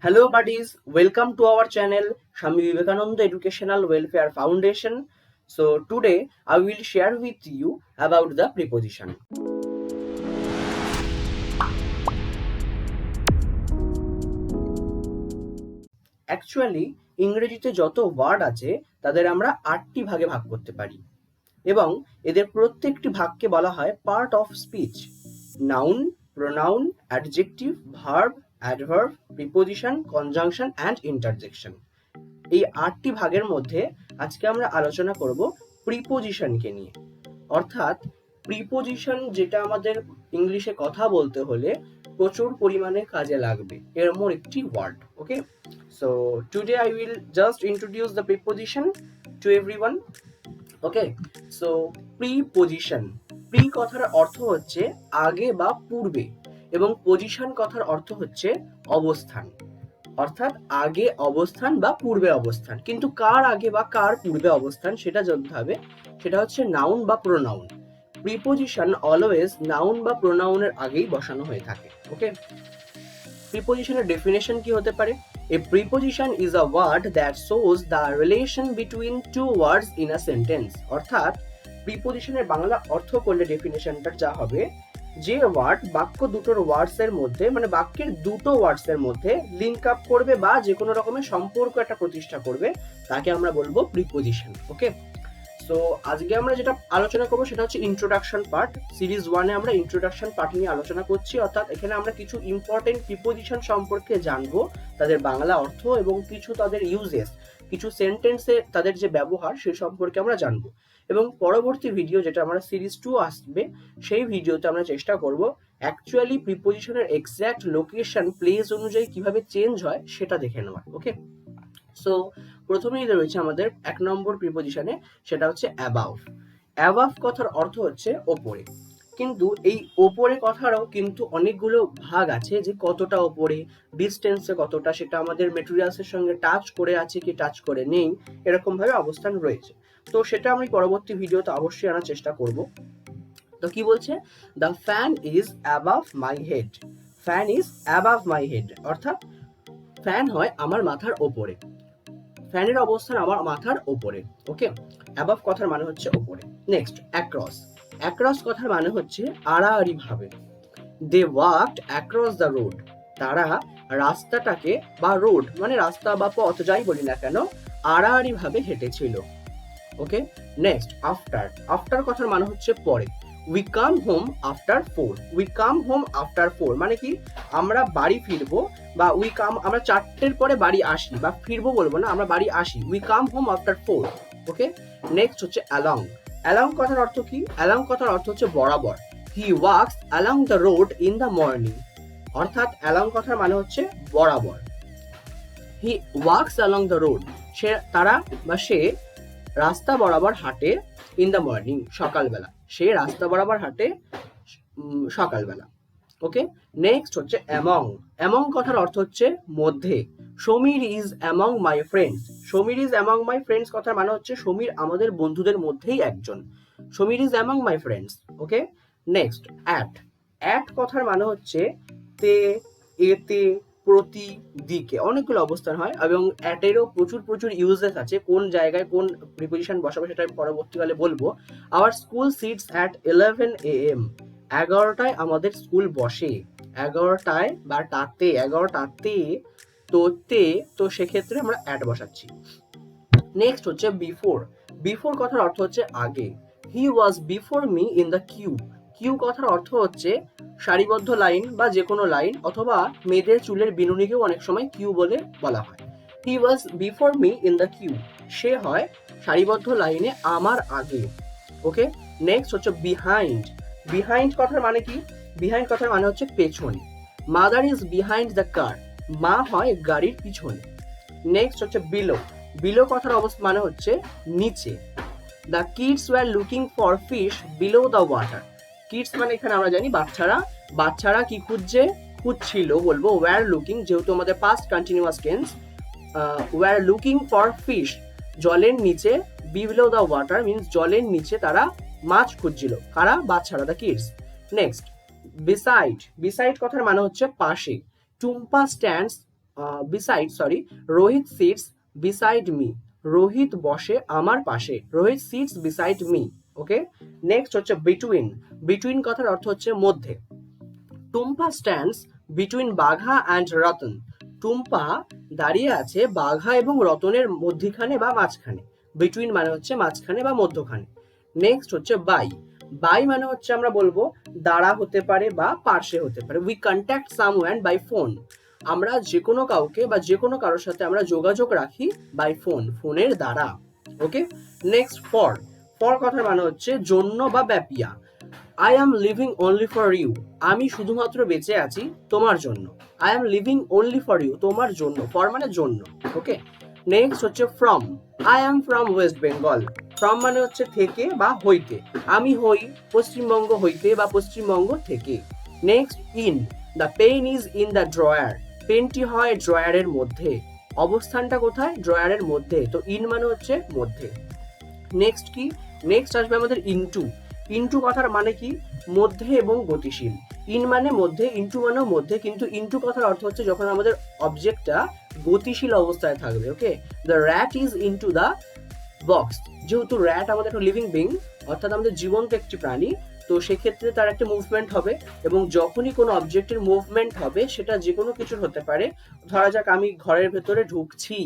Hello, buddies. Welcome to our channel, Swami Vivekananda Educational Welfare Foundation. So, today I will share with you about the preposition. Actually ইংরেজিতে যত word আছে তাদের আমরা ৮টি ভাগে ভাগ করতে পারি এবং এদের প্রত্যেকটি ভাগকে বলা হয় part of speech. Noun, pronoun, adjective, verb, adverb, preposition, conjunction and interjection. এই ৮টি ভাগের মধ্যে আজকে আমরা আলোচনা করব প্রিপোজিশনকে নিয়ে। অর্থাৎ প্রিপোজিশন যেটা আমাদের ইংলিশে কথা বলতে হলে প্রচুর পরিমাণে কাজে লাগবে, এরকম একটি word. Okay, so today I will just introduce the preposition to everyone. Okay, so preposition, pre কথার অর্থ হচ্ছে আগে বা পূর্বে এবং পজিশন কথার অর্থ হচ্ছে অবস্থান। অর্থাৎ আগে অবস্থান বা পূর্বে অবস্থান, কিন্তু কার আগে বা কার পূর্বে অবস্থান সেটা জানতে হবে। সেটা হচ্ছে নাউন বা প্রোনাউন। প্রিপোজিশন অলওয়েজ নাউন বা প্রোনাউনের আগেই বসানো হয়ে থাকে। ওকে, প্রিপোজিশনের ডেফিনেশন কি হতে পারে? A preposition is a word that shows the relation between two words in a sentence. অর্থাৎ প্রিপোজিশনের বাংলা অর্থ করলে ডেফিনেশনটা যা হবে, যে ওয়ার্ড বাক্য দুটোর ওয়ার্ডস এর মধ্যে, মানে বাক্যের দুটো ওয়ার্ডস এর মধ্যে লিঙ্ক আপ করবে বা যে কোনো রকমের সম্পর্ক একটা প্রতিষ্ঠা করবে, তাকে আমরা বলবো প্রিপোজিশন। ওকে, সো আজকে আমরা যেটা আলোচনা করবো সেটা হচ্ছে ইন্ট্রোডাকশন পার্ট। সিরিজ 1-এ আমরা ইন্ট্রোডাকশন পার্ট নিয়ে আলোচনা করছি, অর্থাৎ এখানে আমরা কিছু ইম্পর্টেন্ট প্রিপোজিশন সম্পর্কে জানবো, তাদের বাংলা অর্থ এবং কিছু তাদের ইউজেস, কিছু সেন্টেন্সে তাদের যে ব্যবহার সে সম্পর্কে আমরা জানবো। এবং পরবর্তী ভিডিও যেটা আমরা সিরিজ 2 আসবে, সেই ভিডিওতে আমরা চেষ্টা করব অ্যাকচুয়ালি প্রিপোজিশনের এক্স্যাক্ট লোকেশন, প্লেস অনুযায়ী কিভাবে চেঞ্জ হয় সেটা দেখে নেওয়ার। ওকে, সো প্রথমেই রয়েছে আমাদের 1 নম্বর প্রিপোজিশনে, সেটা হচ্ছে অ্যাবাভ। অ্যাবাভ কথার অর্থ হচ্ছে ওপরে, কিন্তু এই ওপরে কথারও কিন্তু অনেকগুলো ভাগ আছে, যে কতটা ওপরে, ডিস্টেন্সে কতটা, সেটা আমাদের মেটেরিয়ালসের সঙ্গে টাচ করে আছে কি টাচ করে নেই, এরকম ভাবে অবস্থান রয়েছে। তো সেটা আমি পরবর্তী ভিডিওতে অবশ্যই আনার চেষ্টা করব। তো কি বলছে? The fan is above my head. Fan is above my head, অর্থাৎ ফ্যান হয় আমার মাথার ওপরে, ফ্যানের অবস্থান আমার মাথার ওপরে। ওকে, অ্যাবাভ কথার মানে হচ্ছে ওপরে। Next, across. অ্যাক্রস কথার মানে হচ্ছে আড়াআড়ি ভাবে। দে ওয়াকড অ্যাক্রস দ্য রোড। তারা রাস্তাটাকে, বা রোড মানে রাস্তা বা পথ যাই বলি না কেন, আড়াআড়ি ভাবে হেঁটেছিল। Okay, next, after. আফটার কথার মানে হচ্ছে পরে। We come home after 4। We come home after 4 মানে কি? আমরা বাড়ি ফিরবো, বা উই কাম, আমরা 4টের পরে বাড়ি আসি, বা ফিরবো বলবো না, আমরা বাড়ি আসি। We come home after 4। Okay, next হচ্ছে অ্যালং। অ্যালং কথার অর্থ কি? অ্যালং কথার অর্থ হচ্ছে বরাবর। He walks along the road in the morning. অর্থাৎ অ্যালং কথার মানে হচ্ছে বরাবর। He walks along the road, সে, তারা বা সে রাস্তা বরাবর হাঁটে। ইন দ্য মর্নিং, সকালবেলা, সে রাস্তা বরাবর হাঁটে সকালবেলা। ওকে, নেক্সট হচ্ছে অ্যামং। অ্যামং কথার অর্থ হচ্ছে মধ্যে। Samir is among my friends. Samir is among my friends কথার মানে হচ্ছে সমীর আমাদের বন্ধুদের মধ্যেই একজন। Samir is among my friends. Okay, next, at. At কথার মানে হচ্ছে তে, এতে, প্রতি, দিকে, অনেকগুলো অবস্থান হয় এবং অ্যাটেরও প্রচুর প্রচুর ইউজেস আছে। কোন জায়গায় কোন প্রিপোজিশন বসাবো সেটা আমি পরবর্তীকালে বলবো। Our school sits at 11 AM। 11টায় আমাদের স্কুল বসে। 11টায় বা টাতে, 11টাতে, তোতে, তো সেক্ষেত্রে আমরা অ্যাট বসাচ্ছি। নেক্সট হচ্ছে বিফোর। বিফোর কথার অর্থ হচ্ছে আগে। He was before me in the queue. Queue কথার অর্থ হচ্ছে সারিবদ্ধ লাইন বা যে কোনো লাইন, অথবা মেয়েদের চুলের বিনুনিকেও অনেক সময় কিউ বলে বলা হয়। He was before me in the queue, সে হয় সারিবদ্ধ লাইনে আমার আগে। ওকে, নেক্সট হচ্ছে বিহাইন্ড। বিহাইন্ড কথার মানে কি? বিহাইন্ড কথার মানে হচ্ছে পেছনে। Mother is behind the car, মা হয় গাড়ির পিছনে। নেক্সট হচ্ছে বিলো। বিলো কথার অবস্থা মানে হচ্ছে নিচে। The kids were looking for fish below the water. Kids মানে এখানে আমরা জানি বাচ্চারা। বাচ্চারা কি খুঁজছে? খুঁজছিল বলবো ওয়ার লুকিং, যেহেতু আমাদের past continuous tense. War looking for fish, জলের নিচে। বিলো দ্য ওয়াটার মিন্স জলের নিচে তারা মাছ খুঁজছিল। কারা? বাচ্চারা, the kids. Next, beside. Beside কথার মানে হচ্ছে পাশে। Tumpa stands Rohit sits beside me, Rohit বসে আমার পাশে, Rohit sits beside me. Okay, next হচ্ছে বিটুইন। বিটুইন কথার অর্থ হচ্ছে মধ্যে। Tumpa stands between Bagha and Ratan, Tumpa দাঁড়িয়ে আছে বাঘা এবং রতনের মধ্যিখানে বা মাঝখানে। বিটুইন মানে হচ্ছে মাঝখানে বা মধ্যখানে। নেক্সট হচ্ছে বাই। বাই মানে হচ্ছে আমরা বলবো দ্বারা হতে পারে বা পার্শ্বে হতে পারে। We contact someone by phone, আমরা যে কোনো কাউকে বা যে কোনো কারোর সাথে আমরা যোগাযোগ রাখি বাই ফোন, ফোনের দ্বারা। ওকে, নেক্সট ফর। ফর কথার মানে হচ্ছে জন্য বা ব্যাপিয়া। I am living only for you, আমি শুধুমাত্র বেঁচে আছি তোমার জন্য। I am living only for you, তোমার জন্য, ফর মানে জন্য। ওকে, নেক্সট হচ্ছে from. I am from West Bengal, from মানে হচ্ছে থেকে বা হইতে, আমি হই পশ্চিমবঙ্গ হইতে বা পশ্চিমবঙ্গ থেকে। Next in. The pen is in the drawer, পেনটি হয় ড্রয়ারের মধ্যে, অবস্থানটা কোথায়, ড্রয়ারের মধ্যে, তো ইন মানে হচ্ছে মধ্যে। নেক্সট কি, নেক্সট আসবে আমাদের ইনটু। ইনটু কথার মানে কি, মধ্যে এবং গতিশীল। ইন মানে মধ্যে, ইনটু মানেও মধ্যে, কিন্তু ইনটু কথার অর্থ হচ্ছে যখন আমাদের অবজেক্টটা গতিশীল অবস্থায় থাকবে। Okay, the rat is into the box, যেহেতু র্যাট আমাদের একটা লিভিং বিং, অর্থাৎ আমাদের জীবন্ত একটি প্রাণী, তো সেক্ষেত্রে তার একটা মুভমেন্ট হবে, এবং যখনই কোনো অবজেক্টের মুভমেন্ট হবে সেটা যে কোনো কিছুর হতে পারে। ধরা যাক আমি ঘরের ভেতরে ঢুকছি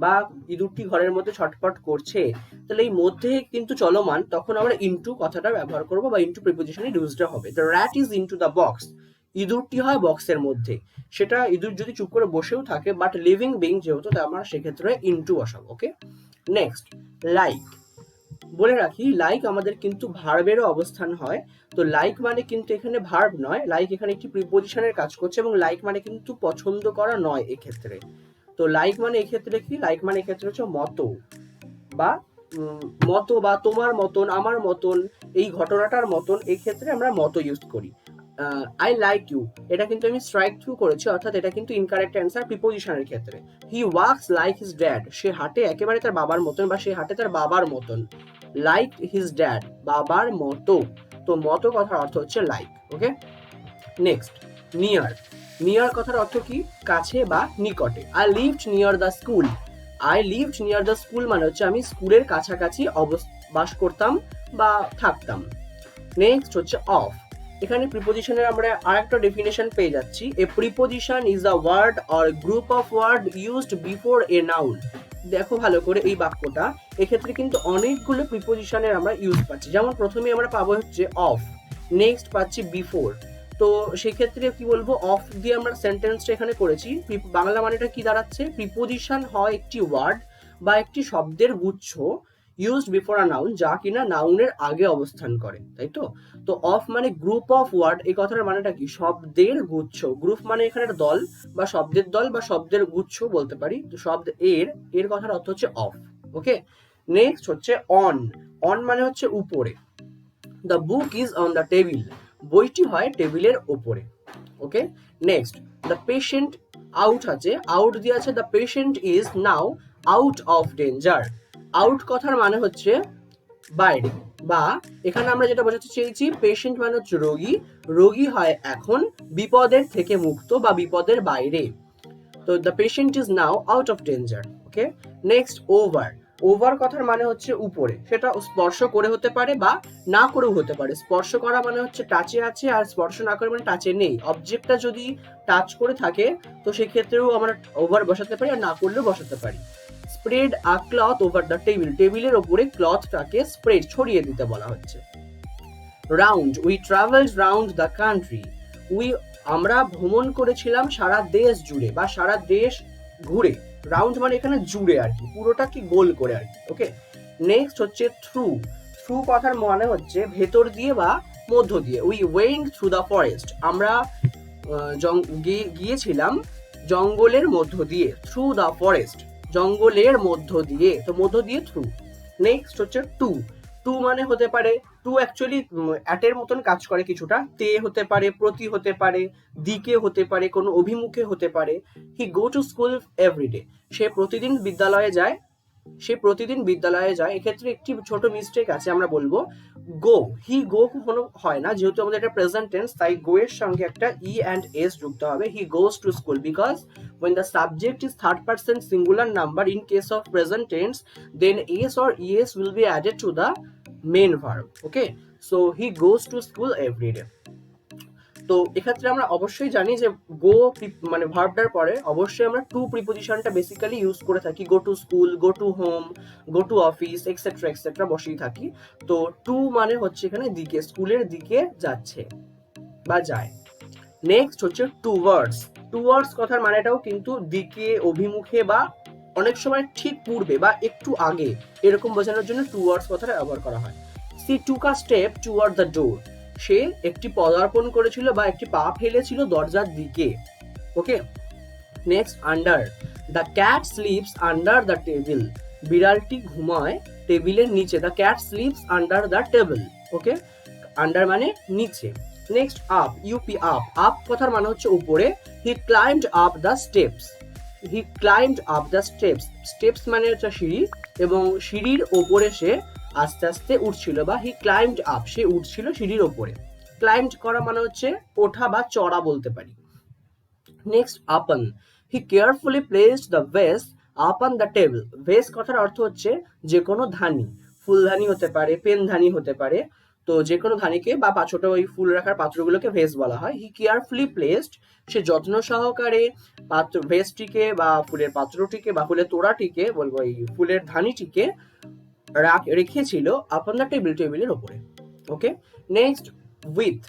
বা ইঁদুরটি ঘরের মধ্যে ছটপট করছে, তাহলে এই মধ্যে কিন্তু চলমান, তখন আমরা ইনটু কথাটা ব্যবহার করব বা ইনটু প্রিপোজিশনে ইউজড হবে। The rat is into the box, ইঁদুরটি হয় বক্সের মধ্যে। সেটা ইঁদুর যদি চুপ করে বসেও থাকে, বাট লিভিং বিং যেহেতু, তা আমরা সেক্ষেত্রে ইনটু বসাবো। ওকে, নেক্সট লাইক। বলে রাখি লাইক আমাদের কিন্তু ভার্বেরও অবস্থান হয়, তো লাইক মানে কিন্তু এখানে ভার্ব নয়, লাইক এখানে একটি প্রিপোজিশনের কাজ করছে, এবং লাইক মানে কিন্তু পছন্দ করা নয় এক্ষেত্রে। তো লাইক মানে এক্ষেত্রে কি, লাইক মানে এক্ষেত্রে হচ্ছে মতো বা মতো বা তোমার মতন, আমার মতন, এই ঘটনাটার মতন, এই ক্ষেত্রে আমরা মতো ইউজ করি। আই লাইক ইউ, এটা কিন্তু আমি স্ট্রাইক থ্রু করেছি, অর্থাৎ এটা কিন্তু ইনকারেক্ট অ্যান্সার প্রিপোজিশনের ক্ষেত্রে। হি ওয়াক্স লাইক হিজ ড্যাড, সে হাঁটে একেবারে তার বাবার মতন বা সে হাঁটে তার বাবার মতন। লাইক হিজ ড্যাড, বাবার মতো, তো মতো কথার অর্থ হচ্ছে লাইক। ওকে, নেক্সট নিয়ার। নিয়ার কথার অর্থ কি, কাছে বা নিকটে। I lived near the school, I lived near the school মানে হচ্ছে আমি স্কুলের কাছাকাছি বাস করতাম বা থাকতাম। নেক্সট হচ্ছে অফ। এখানে প্রিপোজিশনের আমরা আরেকটা ডেফিনেশন পেয়ে যাচ্ছি। A preposition is a word or group of word used before a noun. দেখো ভালো করে এই বাক্যটা, এক্ষেত্রে কিন্তু অনেকগুলো প্রিপোজিশনের আমরা ইউজ পাচ্ছি। যেমন প্রথমে আমরা পাবো হচ্ছে অফ, নেক্সট পাচ্ছি বিফোর। তো সেক্ষেত্রে কি বলবো, অফ দিয়ে আমরা সেন্টেন্সটা এখানে করেছি, বাংলা মানেটা কি দাঁড়াচ্ছে, প্রিপোজিশন হয় একটি ওয়ার্ড বা একটি শব্দের গুচ্ছ ইউজড বিফোর আ নাউন, যা কিনা নাউনের আগে অবস্থান করে, তাই তো। তো অফ মানে গ্রুপ অফ ওয়ার্ড, এই কথাটার মানেটা কি, শব্দের গুচ্ছ। গ্রুপ মানে এখানে দল বা শব্দের দল বা শব্দের গুচ্ছ বলতে পারি, তো শব্দ এর কথার অর্থ হচ্ছে অফ। ওকে, নেক্সট হচ্ছে অন। অন মানে হচ্ছে উপরে। The book is on the table, বইটি হয় টেবিলের ওপরে। ওকে, নেক্সট দ্য পেশেন্ট। আউট আছে, আউট দিয়ে আছে the patient is now out of danger. Out কথার মানে হচ্ছে বাইরে, বা এখানে আমরা যেটা বোঝাতে চেয়েছি, পেশেন্ট মানে হচ্ছে রোগী, রোগী হয় এখন বিপদের থেকে মুক্ত বা বিপদের বাইরে। তো the patient is now out of danger. Okay, next over. Over কথার মানে হচ্ছে উপরে, সেটা স্পর্শ করে হতে পারে বা না করেও হতে পারে। স্পর্শ করা মানে হচ্ছে টাচে আছে, আর স্পর্শ না করে মানে টাচে নেই। অবজেক্টটা যদি টাচ করে থাকে তো সেক্ষেত্রেও আমরা ওভার বসাতে পারি, আর না করলেও বসাতে পারি। Spread a cloth over the table, টেবিলের ওপরে ক্লথটাকে স্প্রেড, ছড়িয়ে দিতে বলা হচ্ছে। Round, we travelled round the country, we আমরা ভ্রমণ করেছিলাম সারা দেশ জুড়ে বা সারা দেশ ঘুরে। রাউন্ড মানে এখানে জুড়ে আর কি, পুরোটা কি গোল করে আর কি। ওকে, নেক্সট হচ্ছে থ্রু। থ্রু কথার মানে হচ্ছে ভেতর দিয়ে বা মধ্য দিয়ে। We went through the forest, আমরা গিয়েছিলাম জঙ্গলের মধ্য দিয়ে। থ্রু দ্য ফরেস্ট, জঙ্গলের মধ্য দিয়ে, তো মধ্য দিয়ে থ্রু। নেক্সট হচ্ছে টু। টু মানে হতে পারে, টু অ্যাকচুয়ালি অ্যাটের মতন কাজ করে কিছুটা, তে হতে পারে, প্রতি হতে পারে, দিকে হতে পারে, কোনো অভিমুখে হতে পারে। হি গো টু স্কুল এভরিডে, সে প্রতিদিন বিদ্যালয়ে যায়। সে প্রতিদিন বিদ্যালয়ে যায়। এক্ষেত্রে একটি ছোট মিস্টেক আছে, আমরা বলবো গো। হি গো কখনো হয় না, যেহেতু আমাদের এটা প্রেজেন্ট টেন্স, তাই গো এর সঙ্গে একটা ই অ্যান্ড এস যুক্ত হবে। He goes to school, because when the subject is third person singular number in case of present tense, then s or es will be added to the main verb. Okay, so he goes to school every day. তো এক্ষেত্রে আমরা অবশ্যই জানি যে গো মানে ভার্বটার পরে অবশ্যই আমরা টু প্রিপোজিশনটা বেসিক্যালি ইউজ করে থাকি। Go to school, go to home, go to office, etcetera etcetera বসেই থাকি। তো টু মানে হচ্ছে এখানে দিকে, স্কুলের দিকে যাচ্ছে বা যায়। নেক্সট হচ্ছে টুয়ার্ডস। টুয়ার্ডস কথার মানেটাও কিন্তু দিকে, অভিমুখে বা অনেক সময় ঠিক পূর্বে বা একটু আগে এরকম বোঝানোর জন্য টুয়ার্ডস কথাটা ব্যবহার করা হয়। She took a step toward the door, সে একটি পদার্পণ করেছিল বা একটি পা ফেলেছিল দরজার দিকে। Okay, next under. The cat sleeps under the table, বিড়ালটি ঘুমায় টেবিলের নিচে। The cat sleeps under the table. Okay, under মানে নিচে। Next up, U P. Up কথার মানে হচ্ছে উপরে। He climbed up the steps, he climbed up the steps. Steps মানে হচ্ছে সিঁড়ি, এবং সিঁড়ির ওপরে সে আস্তে আস্তে উঠছিল, বা হি ক্লাইম্বড আপ, সে উঠছিল সিঁড়ির ওপরে। ক্লাইম্বড করা মানে হচ্ছে ওঠা বা চড়া বলতে পারি। Next upon. He carefully placed the vase upon the table. ভেস কথার অর্থ হচ্ছে যে কোনো ধানি, ফুলধানি হতে পারে, পেনধানি হতে পারে। তো যে কোনো ধানিকে বা ছোট ওই ফুল রাখার পাত্রগুলোকে ভেস বলা হয়। হি কেয়ারফুলি প্লেসড, সে যত্ন সহকারে পাত্র ভেসটিকে বা ফুলের পাত্রটিকে বা ফুলের তোড়াটিকে বলবো, এই ফুলের ধানিটিকে রেখেছিল আপন দ্য টেবিল, টেবিলের ওপরে। ওকে, নেক্সট উইথ।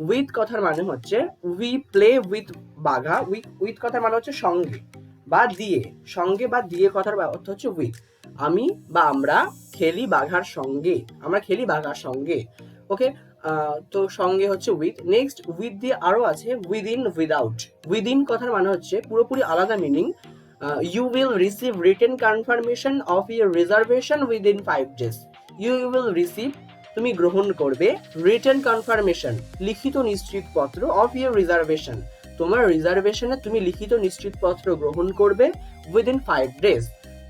উইথ কথার মানে হচ্ছে we play with Bagha. With কথার মানে হচ্ছে সঙ্গে বা দিয়ে, সঙ্গে বা দিয়ে কথার অর্থ হচ্ছে উইথ। আমি বা আমরা খেলি বাঘার সঙ্গে, আমরা খেলি বাঘার সঙ্গে। ওকে, তো সঙ্গে হচ্ছে উইথ। নেক্সট উইথ দিয়ে আরো আছে উইদিন, উইদাউট। উইদিন কথার মানে হচ্ছে পুরোপুরি আলাদা meaning. You will receive written confirmation of your reservation within 5 days. You will receive, তুমি গ্রহণ করবে, written confirmation, লিখিত নিশ্চিতপত্র, of your reservation, তোমার রিজার্ভেশনে তুমি লিখিত নিশ্চিতপত্র গ্রহণ করবে within 5 days,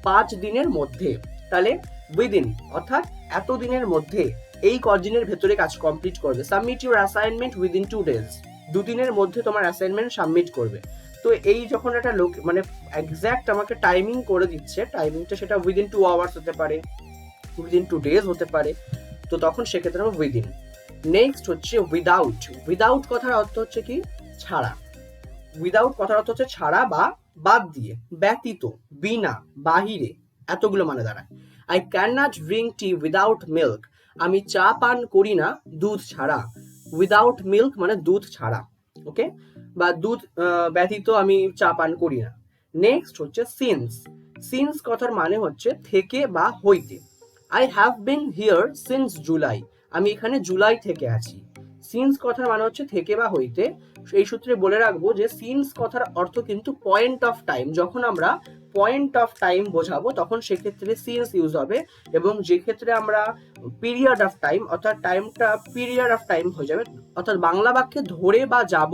5 দিনের মধ্যে। তাহলে within অর্থাৎ এত দিনের মধ্যে, এই কদিনের ভেতরে কাজ কমপ্লিট করবে। Submit your assignment within 2 days, 2 দিনের মধ্যে তোমার অ্যাসাইনমেন্ট সাবমিট করবে। তো এই যখন একটা লোক মানে এক্স্যাক্ট আমাকে টাইমিং করে দিচ্ছে, টাইমিংটা সেটা উইদিন 2 আওয়ার্স হতে পারে, উইদিন 2 ডেজ হতে পারে, তো তখন সেক্ষেত্রে আমরা উইদিন। নেক্সট হচ্ছে উইদাউট। উইদাউট কথার অর্থ হচ্ছে কি ছাড়া। উইদাউট কথার অর্থ হচ্ছে ছাড়া বা বাদ দিয়ে, ব্যতীত, বিনা, বাহিরে, এতগুলো মানে দাঁড়ায়। I can not drink tea without milk, আমি চা পান করি না দুধ ছাড়া। উইদাউট মিল্ক মানে দুধ ছাড়া। ওকে, বা দুধ ব্যতীত আমি চা পান করি না। নেক্সট হচ্ছে সিন্স। সিন্স কথার মানে হচ্ছে থেকে বা হইতে। I have been here since July, আমি এখানে জুলাই থেকে আছি। সিন্স কথার মানে হচ্ছে থেকে বা হইতে। এই সূত্রে বলে রাখবো যে সিন্স কথার অর্থ কিন্তু পয়েন্ট অফ টাইম। যখন আমরা পয়েন্ট অফ টাইম বোঝাবো তখন সেক্ষেত্রে সিন্স ইউজ হবে, এবং যে ক্ষেত্রে আমরা পিরিয়ড অফ টাইম অর্থাৎ টাইমটা পিরিয়ড অফ টাইম হয়ে যাবে, অর্থাৎ বাংলা বাক্যে ধরে বা যাব,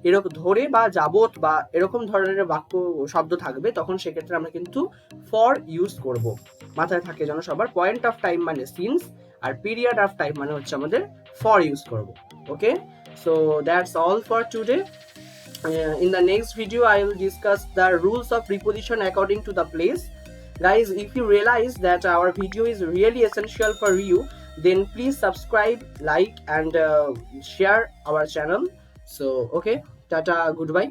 এরকম ধরে বা যাবত বা এরকম ধরনের বাক্য শব্দ থাকবে, তখন সেক্ষেত্রে আমরা কিন্তু ফর ইউজ করব। মাথায় থাকে যেন সবার, পয়েন্ট অফ টাইম মানে সিন্স, আর পিরিয়ড অফ টাইম মানে হচ্ছে আমাদের ফর ইউজ করব। ওকে, so that's all for today. In the next video I will discuss the rules of preposition according to the place. Guys, if you realize that our video is really essential for you, then please subscribe, like and share our channel. So okay, tata, goodbye.